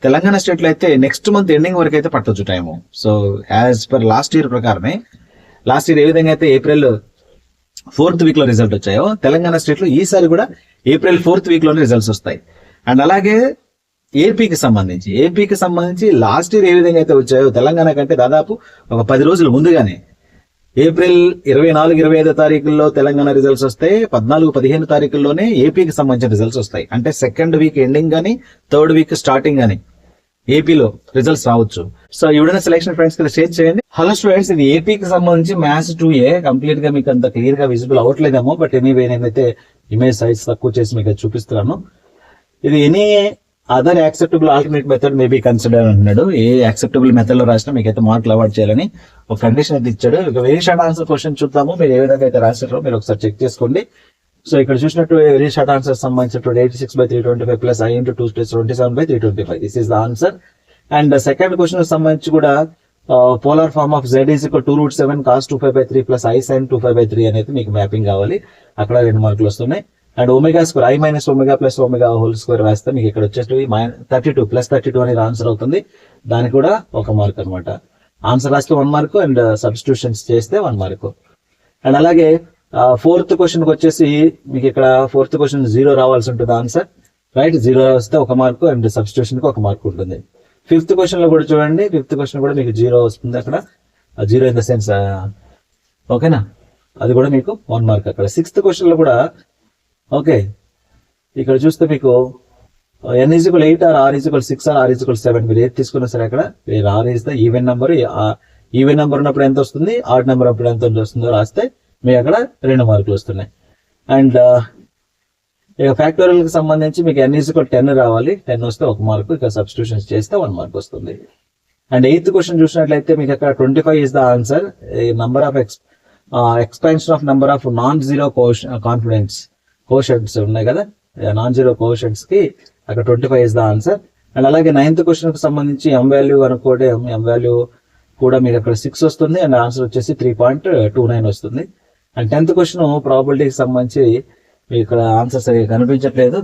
Telangana state లో అయితే next month ending వరకు అయితే పట్టొచ్చు time. So as per last year ప్రకారమే, లాస్ట్ ఇయర్ ఏ విధంగా అయితే ఏప్రిల్ 4th వీక్ లో రిజల్ట్ వచ్చాయో తెలంగాణ స్టేట్ లో ఈసారి కూడా ఏప్రిల్ 4th వీక్ లోనే రిజల్ట్స్ వస్తాయి. అండ్ అలాగే ఏపీకి సంబంధించి లాస్ట్ ఇయర్ ఏ విధంగా అయితే వచ్చాయో తెలంగాణ కంటే దాదాపు ఒక 10 రోజులు ముందుగానే ఏప్రిల్ 24-25 తారీఖుల్లో తెలంగాణ రిజల్ట్స్ వస్తాయి. 14-15 తారీఖుల్లోనే ఏపీకి సంబంధించిన రిజల్ట్స్ వస్తాయి. అంటే 2nd వీక్ ఎండింగ్ గానీ 3rd వీక్ స్టార్టింగ్ గానీ ఏపీలో రిజల్ట్స్ రావచ్చు. సో ఎవరైనా సెలెక్షన్ ఫ్రెండ్స్ కి షేర్ చేయండి. హలో స్టూడెంట్స్, ఇది ఏపీకి సంబంధించి మ్యాథ్స్ 2A కంప్లీట్ గా మీకు అంత క్లియర్ గా విజిబుల్ అవ్వట్లేదేమో, బట్ ఎనీవే నేనైతే ఇమేజ్ సైజ్ తక్కువ చేసి మీకు చూపిస్తున్నాను. ఇది any other acceptable alternate method maybe consider అంటున్నాడు. ఏ యాక్సెప్టబుల్ మెథడ్ లో రాసినా మీకైతే మార్కులు అవార్డ్ చేయాలని ఒక కండిషన్ అయితే ఇచ్చాడు. ఇక వెరీ షార్ట్ ఆన్సర్ క్వశ్చన్ చూద్దాము. మీరు ఏ విధంగా అయితే రాశారో మీరు ఒకసారి చెక్ చేసుకోండి. సో ఇక్కడ చూసినట్టు వెరీ షార్ట్ ఆన్సర్ సంబంధించినటువంటి 86/325 plus I into 2 + 27/325. This is the answer. And second question సంబంధించి కూడా polar form of Z is equal to 2√7 cos 2π/3 plus I sin 2π/3 అనేది మీకు మ్యాపింగ్ కావాలి. అక్కడ 2 మార్కులు వస్తున్నాయి. And omega square I - omega plus omega whole square రాస్తే మీకు ఇక్కడ వచ్చేసి 32 + 32 అనేది ఆన్సర్ అవుతుంది. దానికి కూడా 1 మార్క్ అనమాట. ఆన్సర్ రాస్తే 1 మార్క్ అండ్ సబ్స్టిట్యూషన్స్ చేస్తే 1 మార్క్. అండ్ అలాగే 4th క్వశ్చన్ కి వచ్చేసి మీకు ఇక్కడ 4th క్వశ్చన్ 0 రావాల్సి ఉంటుంది ఆన్సర్, రైట్. 0 వస్తే 1 మార్క్ అండ్ సబ్స్టిట్యూషన్ కి 1 మార్క్ ఉంటుంది. 5th క్వశ్చన్ లో కూడా చూడండి, 5th క్వశ్చన్ కూడా మీకు 0 వస్తుంది. అక్కడ 0 ఇన్ ద సెన్స్ ఓకేనా, అది కూడా మీకు 1 మార్క్ అక్కడ. 6th క్వశ్చన్ లో కూడా ఓకే, ఇక్కడ చూస్తే మీకు n = 8 or r = 6 or r = 7 మీరు ఏది తీసుకున్నా సరే అక్కడ r is the even number. Even number ఉన్నప్పుడు ఎంత వస్తుంది, ఆడ్ నెంబర్ అప్పుడు ఎంత వస్తుందో రాస్తే మీకు అక్కడ 2 మార్కులు వస్తున్నాయి. అండ్ ఇక ఫ్యాక్టోరియల్ కి సంబంధించి మీకు n = 10 రావాలి. 10 వస్తే 1 మార్కు, ఇక సబ్స్టిట్యూషన్స్ చేస్తే 1 మార్క్ వస్తుంది. అండ్ 8th క్వశ్చన్ చూసినట్లయితే మీకు అక్కడ 25 is the answer. Number of expansion of number of non zero confidence quotients ఉన్నాయి కదా, నాన్ జీరో కోషెంట్స్ కి అక్కడ 25 is the answer. అండ్ అలాగే 9th క్వశ్చన్ కి సంబంధించి m వాల్యూ అనుకోండి, m వాల్యూ కూడా మీకు అక్కడ 6 వస్తుంది అండ్ ఆన్సర్ వచ్చేసి 3.29 వస్తుంది. అండ్ 10th క్వశ్చన్ ప్రాబిలిటీకి సంబంధించి మీకు ఇక్కడ ఆన్సర్ సరిగా కనిపించట్లేదు.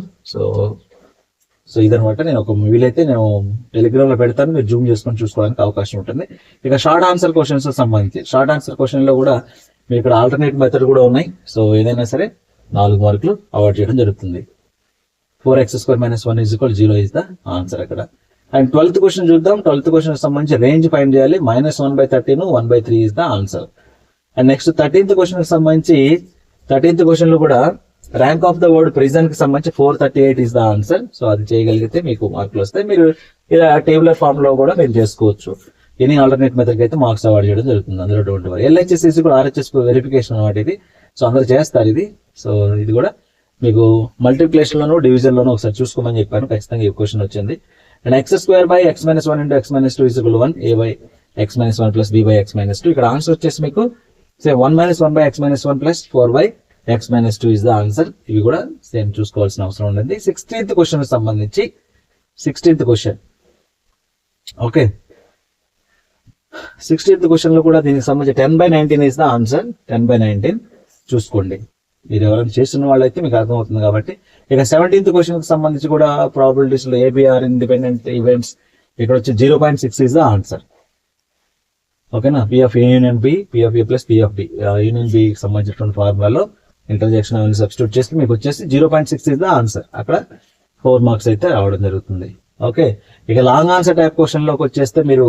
సో ఇదనమాట. నేను ఒక వీలైతే నేను టెలిగ్రామ్ లో పెడతాను, మీరు జూమ్ చేసుకొని చూసుకోవడానికి అవకాశం ఉంటుంది. ఇక షార్ట్ ఆన్సర్ క్వశ్చన్స్ సంబంధించి షార్ట్ ఆన్సర్ క్వశ్చన్ లో కూడా మీకు ఇక్కడ ఆల్టర్నేట్ మెథడ్ కూడా ఉన్నాయి. సో ఏదైనా సరే 4 మార్కులు అవార్డ్ చేయడం జరుగుతుంది. 4x² - 1 = 0 is the ఆన్సర్ అక్కడ. అండ్ 12th క్వశ్చన్ చూద్దాం. 12th క్వశ్చన్ సంబంధించి రేంజ్ ఫైండ్ చేయాలి. -1/13 1/3 is the answer. And next 13th question కి సంబంధించి 13th క్వశ్చన్ లో కూడా rank of the word prison కి సంబంధించి 438 is the ఆన్సర్. సో అది చేయగలిగితే మీకు మార్కులు వస్తాయి. మీరు ఇలా టేబులర్ ఫామ్ లో కూడా మీరు చేసుకోవచ్చు. ఎనీ ఆల్టర్నేట్ మెథడ్ కి అయితే మార్క్స్ అవార్డ్ చేయడం జరుగుతుంది. అందులో don't worry. LHS is equal RHS verification అనమాట ఇది. సో అందరూ చేస్తారు ఇది. సో ఇది కూడా మీకు మల్టిప్లికేషన్ లోను డివిజన్ లోను ఒకసారి చూసుకోమని చెప్పాను. ఖచ్చితంగా ఈ క్వశ్చన్ వచ్చింది. And x² / x - 1 × x - 2 = 1, a / x - 1 + b / x - 2. ఇక్కడ ఆన్సర్ వచ్చేసి మీకు 1 - 1 / x - 1 + 4 / x - 2 is the answer. ఇవి కూడా సేమ్ చూసుకోవాల్సిన అవసరం ఉంటుంది. 16th క్వశ్చన్ సంబంధించి 16th question okay, 16th question లో కూడా దీనికి సంబంధించి 10/19 is the ఆన్సర్. 10/19 చూసుకోండి. మీరు ఎవరైనా చేస్తున్న వాళ్ళైతే మీకు అర్థమవుతుంది కాబట్టి. ఇక 17th క్వశ్చన్ కి సంబంధించి కూడా ప్రాబిలిటీస్ లో ABR ఇండిపెండెంట్ ఈవెంట్స్ ఇక్కడ వచ్చి 0.6 is the ఆన్సర్. ఓకేనా. P of A union B, P of A plus P of B, union B కి సంబంధించినటువంటి ఫార్ములాలో ఇంటర్జెక్షన్ అవన్నీ సబ్స్టిట్యూట్ చేస్తే మీకు వచ్చేసి 0.6 is the ఆన్సర్. అక్కడ 4 మార్క్స్ అయితే రావడం జరుగుతుంది. ఓకే. ఇక లాంగ్ ఆన్సర్ టైప్ క్వశ్చన్ లోకి వచ్చేస్తే మీరు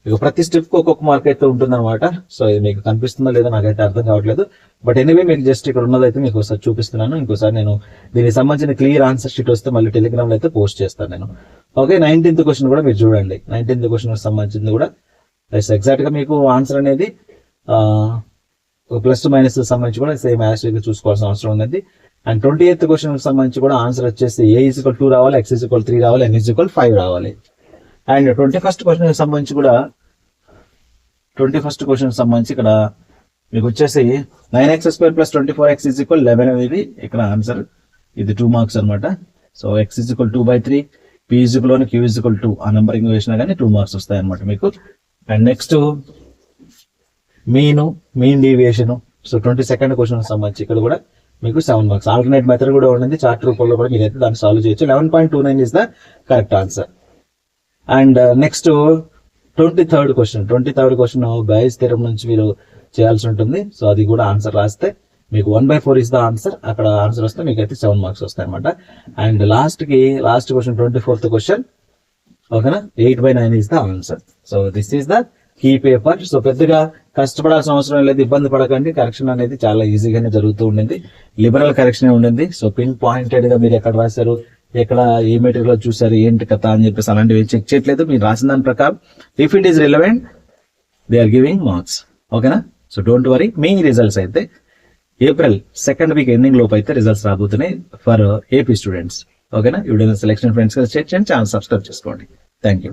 ఇక ప్రతి స్టెప్ కు ఒక్కొక్క మార్క్ అయితే ఉంటుంది అనమాట. సో ఇది మీకు కనిపిస్తుందో లేదో నాకైతే అర్థం కావట్లేదు. బట్ ఎనీవే మీకు జస్ట్ ఇక్కడ ఉన్నదైతే మీకు ఒకసారి చూపిస్తున్నాను. ఇంకోసారి నేను దీనికి సంబంధించిన క్లియర్ ఆన్సర్ షీట్ వస్తే మళ్ళీ టెలిగ్రామ్ లో అయితే పోస్ట్ చేస్తాను నేను. ఓకే. 19th క్వశ్చన్ కూడా మీరు చూడండి. 19th క్వశ్చన్ సంబంధించింది కూడా ఎగ్జాక్ట్ గా మీకు ఆన్సర్ అనేది ప్లస్ మైనస్ సంబంధించి కూడా సేమ్ యాజ్ చూసుకోవాల్సిన అవసరం ఉంది. అండ్ 28th క్వశ్చన్ సంబంధించి కూడా ఆన్సర్ వచ్చేసి A = 2 రావాలి, x = 3 రావాలి, n = 5 రావాలి. అండ్ 21st క్వశ్చన్ సంబంధించి కూడా 21st క్వశ్చన్ సంబంధించి ఇక్కడ మీకు వచ్చేసి 9x² + 24x = 11 అనేది ఇక్కడ ఆన్సర్. ఇది 2 మార్క్స్ అనమాట. సో x = 2/3, p = 1, q = 2 ఆ నంబరింగ్ వేసినా కానీ 2 మార్క్స్ వస్తాయి అనమాట మీకు. And next mean deviation. So 22nd question సంబంధించి ఇక్కడ కూడా మీకు 7 మార్క్స్. ఆల్టర్నేట్ మెథడ్ కూడా ఉంటుంది, చార్ట్ రూపంలో కూడా మీరైతే దాన్ని సాల్వ్ చేయొచ్చు. 11.29 is the correct answer. And next 23rd question Bayes theorem నుంచి మీరు చేయాల్సి ఉంటుంది. సో అది కూడా ఆన్సర్ రాస్తే మీకు 1/4 ఇస్ ద ఆన్సర్. అక్కడ ఆన్సర్ వస్తే మీకు అయితే 7 మార్క్స్ వస్తాయి అనమాట. And last question 24th question, ఓకేనా, 8/9 is the answer. So this is the key paper. సో పెద్దగా కష్టపడాల్సిన అవసరం లేదు, ఇబ్బంది పడకండి. కరెక్షన్ అనేది చాలా ఈజీగానే జరుగుతూ ఉండింది, లిబరల్ కరెక్షన్ ఉండింది. సో పిన్ పాయింటెడ్ గా మీరు ఎక్కడ రాశారు, ఎక్కడ ఏ మెటీరియల్ చూసారు, ఏంటి కథ అని చెప్పేసి అలాంటివి చెక్ చేయట్లేదు. మీరు రాసిన దాని ప్రకారం if it is relevant they are giving marks, ఓకేనా. సో డోంట్ వరీ, మీ రిజల్ట్స్ అయితే April 2nd వీక్ ఎండింగ్ లోపు అయితే రిజల్ట్స్ రాబోతున్నాయి ఫర్ ఏపీ స్టూడెంట్స్, ఓకేనా. ఎవరైనా సెలెక్షన్ ఫ్రెండ్స్ షేర్ చేయండి, ఛానల్ సబ్స్క్రైబ్ చేసుకోండి. Thank you.